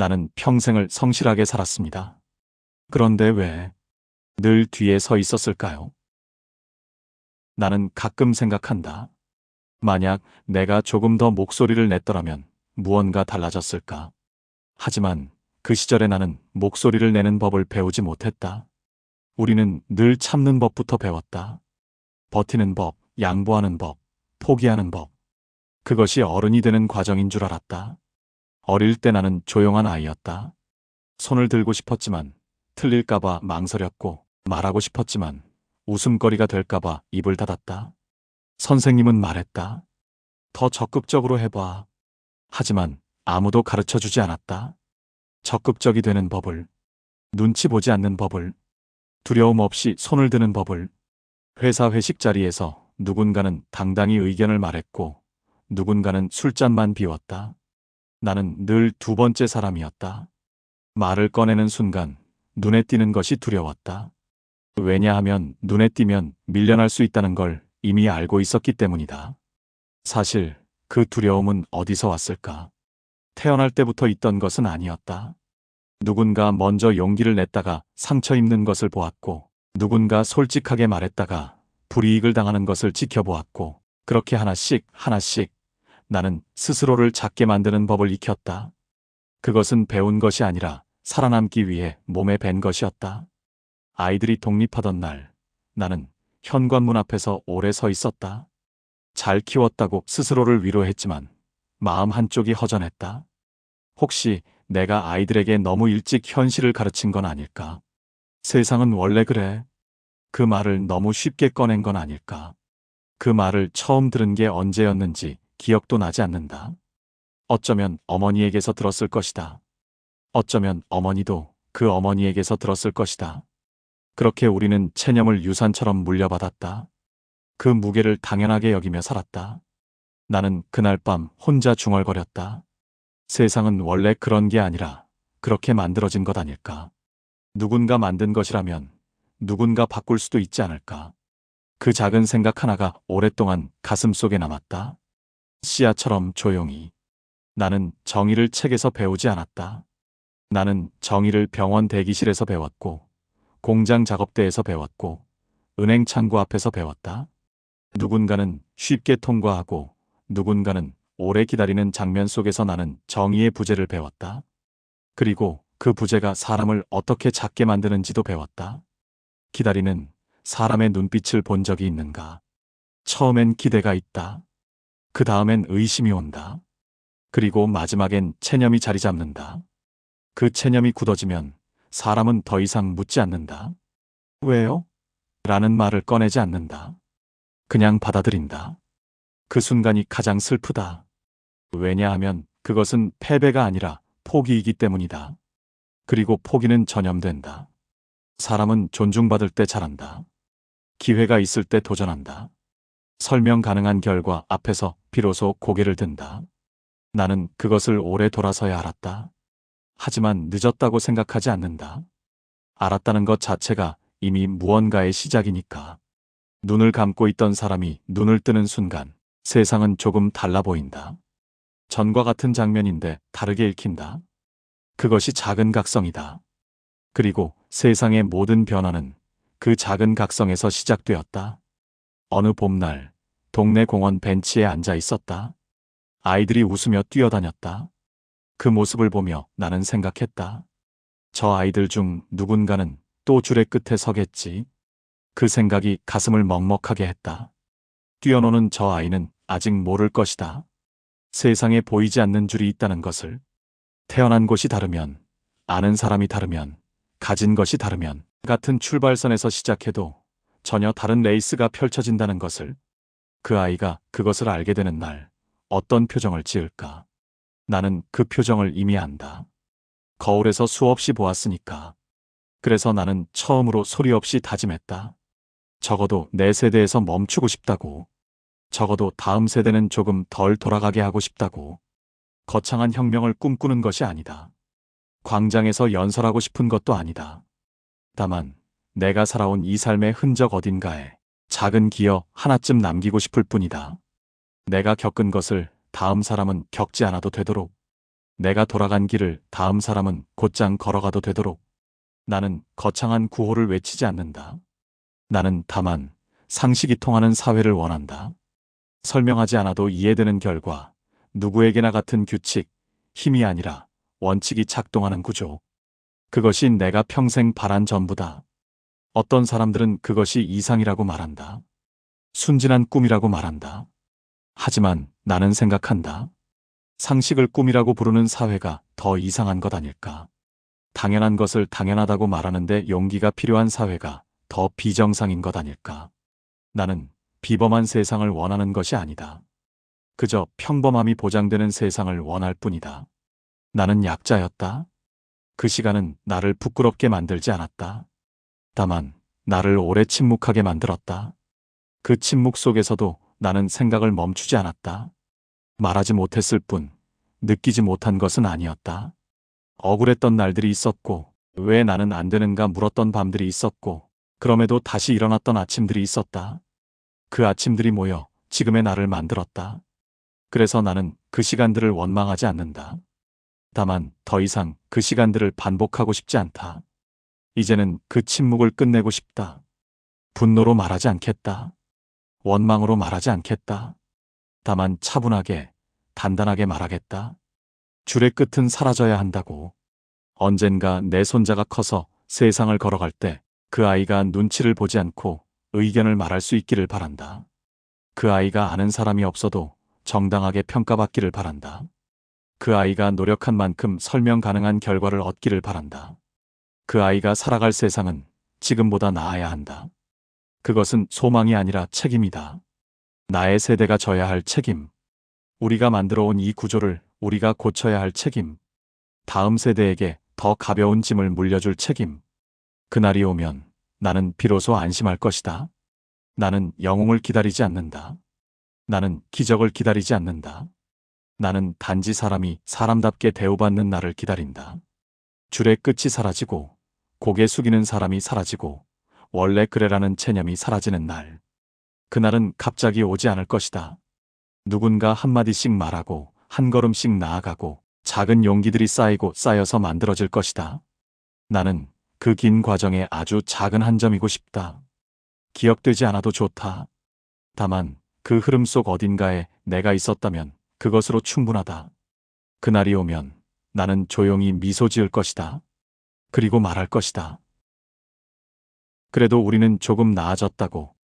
나는 평생을 성실하게 살았습니다. 그런데 왜 늘 뒤에 서 있었을까요? 나는 가끔 생각한다. 만약 내가 조금 더 목소리를 냈더라면 무언가 달라졌을까? 하지만 그 시절에 나는 목소리를 내는 법을 배우지 못했다. 우리는 늘 참는 법부터 배웠다. 버티는 법, 양보하는 법, 포기하는 법. 그것이 어른이 되는 과정인 줄 알았다. 어릴 때 나는 조용한 아이였다. 손을 들고 싶었지만 틀릴까봐 망설였고, 말하고 싶었지만 웃음거리가 될까봐 입을 닫았다. 선생님은 말했다. 더 적극적으로 해봐. 하지만 아무도 가르쳐주지 않았다. 적극적이 되는 법을, 눈치 보지 않는 법을, 두려움 없이 손을 드는 법을. 회사 회식 자리에서 누군가는 당당히 의견을 말했고 누군가는 술잔만 비웠다. 나는 늘 두 번째 사람이었다. 말을 꺼내는 순간 눈에 띄는 것이 두려웠다. 왜냐하면 눈에 띄면 밀려날 수 있다는 걸 이미 알고 있었기 때문이다. 사실 그 두려움은 어디서 왔을까? 태어날 때부터 있던 것은 아니었다. 누군가 먼저 용기를 냈다가 상처 입는 것을 보았고, 누군가 솔직하게 말했다가 불이익을 당하는 것을 지켜보았고, 그렇게 하나씩 하나씩 나는 스스로를 작게 만드는 법을 익혔다. 그것은 배운 것이 아니라 살아남기 위해 몸에 밴 것이었다. 아이들이 독립하던 날, 나는 현관문 앞에서 오래 서 있었다. 잘 키웠다고 스스로를 위로했지만 마음 한쪽이 허전했다. 혹시 내가 아이들에게 너무 일찍 현실을 가르친 건 아닐까? 세상은 원래 그래. 그 말을 너무 쉽게 꺼낸 건 아닐까? 그 말을 처음 들은 게 언제였는지 기억도 나지 않는다. 어쩌면 어머니에게서 들었을 것이다. 어쩌면 어머니도 그 어머니에게서 들었을 것이다. 그렇게 우리는 체념을 유산처럼 물려받았다. 그 무게를 당연하게 여기며 살았다. 나는 그날 밤 혼자 중얼거렸다. 세상은 원래 그런 게 아니라 그렇게 만들어진 것 아닐까? 누군가 만든 것이라면 누군가 바꿀 수도 있지 않을까? 그 작은 생각 하나가 오랫동안 가슴속에 남았다. 씨앗처럼 조용히. 나는 정의를 책에서 배우지 않았다. 나는 정의를 병원 대기실에서 배웠고, 공장 작업대에서 배웠고, 은행 창구 앞에서 배웠다. 누군가는 쉽게 통과하고, 누군가는 오래 기다리는 장면 속에서 나는 정의의 부재를 배웠다. 그리고 그 부재가 사람을 어떻게 작게 만드는지도 배웠다. 기다리는 사람의 눈빛을 본 적이 있는가? 처음엔 기대가 있다. 그 다음엔 의심이 온다. 그리고 마지막엔 체념이 자리 잡는다. 그 체념이 굳어지면 사람은 더 이상 묻지 않는다. 왜요? 라는 말을 꺼내지 않는다. 그냥 받아들인다. 그 순간이 가장 슬프다. 왜냐하면 그것은 패배가 아니라 포기이기 때문이다. 그리고 포기는 전염된다. 사람은 존중받을 때 잘한다. 기회가 있을 때 도전한다. 설명 가능한 결과 앞에서 비로소 고개를 든다. 나는 그것을 오래 돌아서야 알았다. 하지만 늦었다고 생각하지 않는다. 알았다는 것 자체가 이미 무언가의 시작이니까. 눈을 감고 있던 사람이 눈을 뜨는 순간 세상은 조금 달라 보인다. 전과 같은 장면인데 다르게 읽힌다. 그것이 작은 각성이다. 그리고 세상의 모든 변화는 그 작은 각성에서 시작되었다. 어느 봄날 동네 공원 벤치에 앉아 있었다. 아이들이 웃으며 뛰어다녔다. 그 모습을 보며 나는 생각했다. 저 아이들 중 누군가는 또 줄의 끝에 서겠지. 그 생각이 가슴을 먹먹하게 했다. 뛰어노는 저 아이는 아직 모를 것이다. 세상에 보이지 않는 줄이 있다는 것을. 태어난 곳이 다르면, 아는 사람이 다르면, 가진 것이 다르면 같은 출발선에서 시작해도 전혀 다른 레이스가 펼쳐진다는 것을. 그 아이가 그것을 알게 되는 날 어떤 표정을 지을까? 나는 그 표정을 이미 안다. 거울에서 수없이 보았으니까. 그래서 나는 처음으로 소리 없이 다짐했다. 적어도 내 세대에서 멈추고 싶다고. 적어도 다음 세대는 조금 덜 돌아가게 하고 싶다고. 거창한 혁명을 꿈꾸는 것이 아니다. 광장에서 연설하고 싶은 것도 아니다. 다만 내가 살아온 이 삶의 흔적 어딘가에 작은 기여 하나쯤 남기고 싶을 뿐이다. 내가 겪은 것을 다음 사람은 겪지 않아도 되도록. 내가 돌아간 길을 다음 사람은 곧장 걸어가도 되도록 나는 거창한 구호를 외치지 않는다. 나는 다만 상식이 통하는 사회를 원한다. 설명하지 않아도 이해되는 결과, 누구에게나 같은 규칙, 힘이 아니라 원칙이 작동하는 구조. 그것이 내가 평생 바란 전부다. 어떤 사람들은 그것이 이상이라고 말한다. 순진한 꿈이라고 말한다. 하지만 나는 생각한다. 상식을 꿈이라고 부르는 사회가 더 이상한 것 아닐까. 당연한 것을 당연하다고 말하는데 용기가 필요한 사회가 더 비정상인 것 아닐까. 나는 비범한 세상을 원하는 것이 아니다. 그저 평범함이 보장되는 세상을 원할 뿐이다. 나는 약자였다. 그 시간은 나를 부끄럽게 만들지 않았다. 다만 나를 오래 침묵하게 만들었다. 그 침묵 속에서도 나는 생각을 멈추지 않았다. 말하지 못했을 뿐 느끼지 못한 것은 아니었다. 억울했던 날들이 있었고 왜 나는 안 되는가 물었던 밤들이 있었고 그럼에도 다시 일어났던 아침들이 있었다. 그 아침들이 모여 지금의 나를 만들었다. 그래서 나는 그 시간들을 원망하지 않는다. 다만 더 이상 그 시간들을 반복하고 싶지 않다. 이제는 그 침묵을 끝내고 싶다. 분노로 말하지 않겠다. 원망으로 말하지 않겠다. 다만 차분하게, 단단하게 말하겠다. 줄의 끝은 사라져야 한다고. 언젠가 내 손자가 커서 세상을 걸어갈 때 그 아이가 눈치를 보지 않고 의견을 말할 수 있기를 바란다. 그 아이가 아는 사람이 없어도 정당하게 평가받기를 바란다. 그 아이가 노력한 만큼 설명 가능한 결과를 얻기를 바란다. 그 아이가 살아갈 세상은 지금보다 나아야 한다. 그것은 소망이 아니라 책임이다. 나의 세대가 져야 할 책임. 우리가 만들어 온 이 구조를 우리가 고쳐야 할 책임. 다음 세대에게 더 가벼운 짐을 물려줄 책임. 그날이 오면 나는 비로소 안심할 것이다. 나는 영웅을 기다리지 않는다. 나는 기적을 기다리지 않는다. 나는 단지 사람이 사람답게 대우받는 날을 기다린다. 줄의 끝이 사라지고 고개 숙이는 사람이 사라지고 원래 그래라는 체념이 사라지는 날. 그날은 갑자기 오지 않을 것이다. 누군가 한마디씩 말하고 한 걸음씩 나아가고 작은 용기들이 쌓이고 쌓여서 만들어질 것이다. 나는 그 긴 과정의 아주 작은 한 점이고 싶다. 기억되지 않아도 좋다. 다만 그 흐름 속 어딘가에 내가 있었다면 그것으로 충분하다. 그날이 오면 나는 조용히 미소 지을 것이다. 그리고 말할 것이다. 그래도 우리는 조금 나아졌다고.